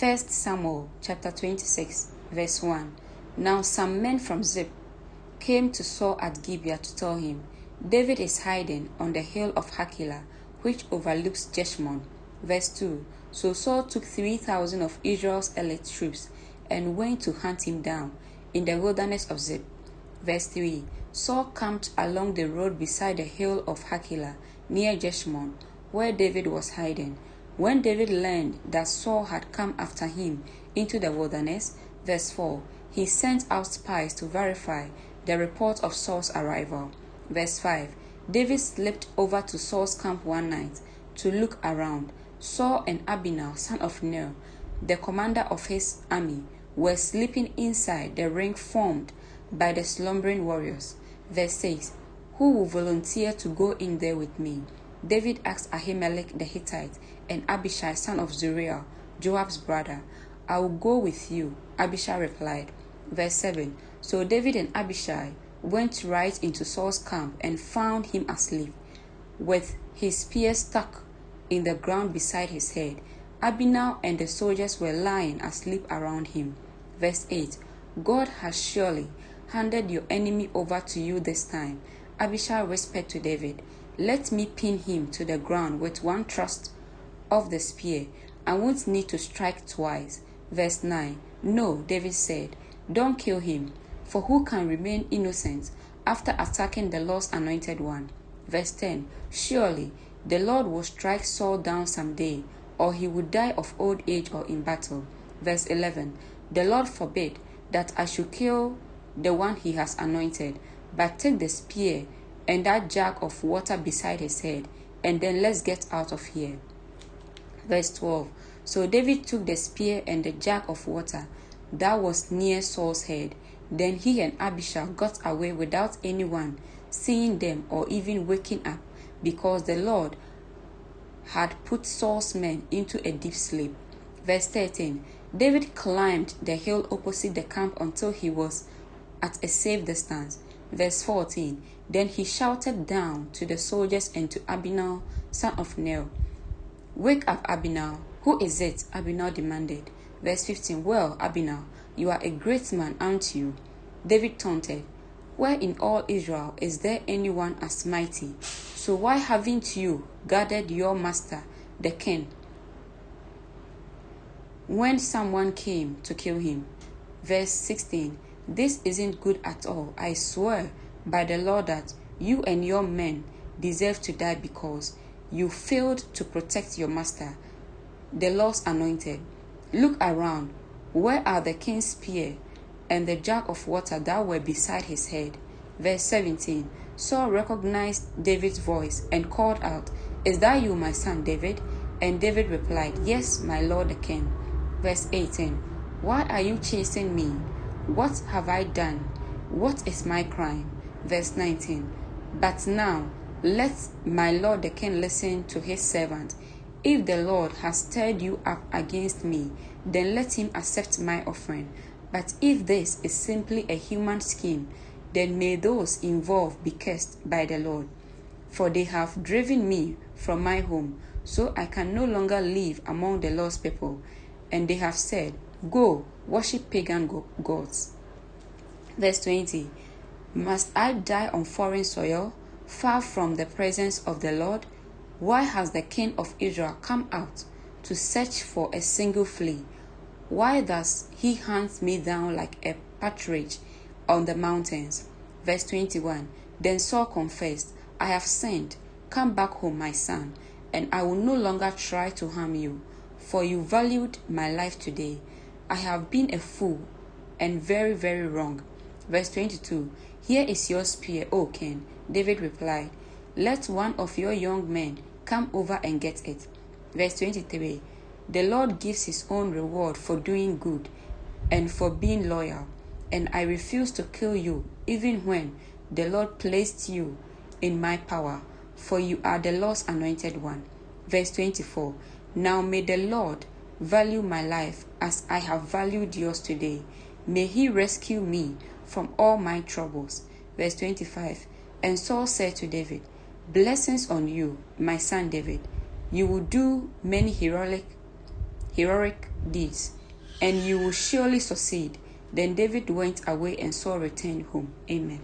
1 Samuel chapter 26, verse 1. Now some men from Ziph came to Saul at Gibeah to tell him, David is hiding on the hill of Hachilah, which overlooks Jeshimon. Verse 2. So Saul took 3,000 of Israel's elite troops and went to hunt him down in the wilderness of Ziph. Verse 3. Saul camped along the road beside the hill of Hachilah, near Jeshimon, where David was hiding. When David learned that Saul had come after him into the wilderness, verse 4, he sent out spies to verify the report of Saul's arrival. Verse 5, David slipped over to Saul's camp one night to look around. Saul and Abner, son of Ner, the commander of his army, were sleeping inside the ring formed by the slumbering warriors. Verse 6, who will volunteer to go in there with me? David asked Ahimelech the Hittite and Abishai, son of Zeruiah, Joab's brother. I will go with you, Abishai replied. Verse 7, so David and Abishai went right into Saul's camp and found him asleep, with his spear stuck in the ground beside his head. Abner and the soldiers were lying asleep around him. Verse 8, God has surely handed your enemy over to you this time. Abishai whispered to David, let me pin him to the ground with one thrust of the spear. I won't need to strike twice. Verse 9, no, David said, don't kill him, for who can remain innocent after attacking the Lord's anointed one? Verse 10, surely the Lord will strike Saul down someday, or he would die of old age or in battle. Verse 11, the Lord forbid that I should kill the one he has anointed, but take the spear and that jug of water beside his head, and then let's get out of here. Verse 12, so David took the spear and the jug of water that was near Saul's head. Then he and Abishai got away without anyone seeing them or even waking up, because the Lord had put Saul's men into a deep sleep. Verse 13, David climbed the hill opposite the camp until he was at a safe distance. Verse 14, then he shouted down to the soldiers and to Abner, son of Ner, wake up, Abner. Who is it? Abner demanded. Verse 15, well, Abner, you are a great man, aren't you? David taunted, where in all Israel is there anyone as mighty? So why haven't you guarded your master, the king, when someone came to kill him? Verse 16, this isn't good at all. I swear by the Lord that you and your men deserve to die because you failed to protect your master, the Lord's anointed. Look around. Where are the king's spear and the jug of water that were beside his head? Verse 17, Saul recognized David's voice and called out, is that you, my son David? And David replied, yes, my lord the king. Verse 18, why are you chasing me? What have I done? What is my crime? Verse 19, but now let my lord the king listen to his servant. If the Lord has stirred you up against me, then let him accept my offering. But if this is simply a human scheme, then may those involved be cursed by the Lord. For they have driven me from my home, so I can no longer live among the Lord's people. And they have said, go, worship pagan gods. Verse 20, must I die on foreign soil, far from the presence of the Lord? Why has the king of Israel come out to search for a single flea? Why does he hunt me down like a partridge on the mountains? Verse 21, then Saul confessed, I have sinned. Come back home, my son, and I will no longer try to harm you, for you valued my life today. I have been a fool and very, very wrong. Verse 22, here is your spear, O king. David replied, let one of your young men come over and get it. Verse 23, the Lord gives his own reward for doing good and for being loyal, and I refuse to kill you even when the Lord placed you in my power, for you are the Lord's anointed one. Verse 24, now may the Lord value my life as I have valued yours today. May he rescue me from all my troubles. Verse 25, and Saul said to David, blessings on you, my son David. You will do many heroic heroic deeds, and you will surely succeed. Then David went away and Saul returned home. Amen.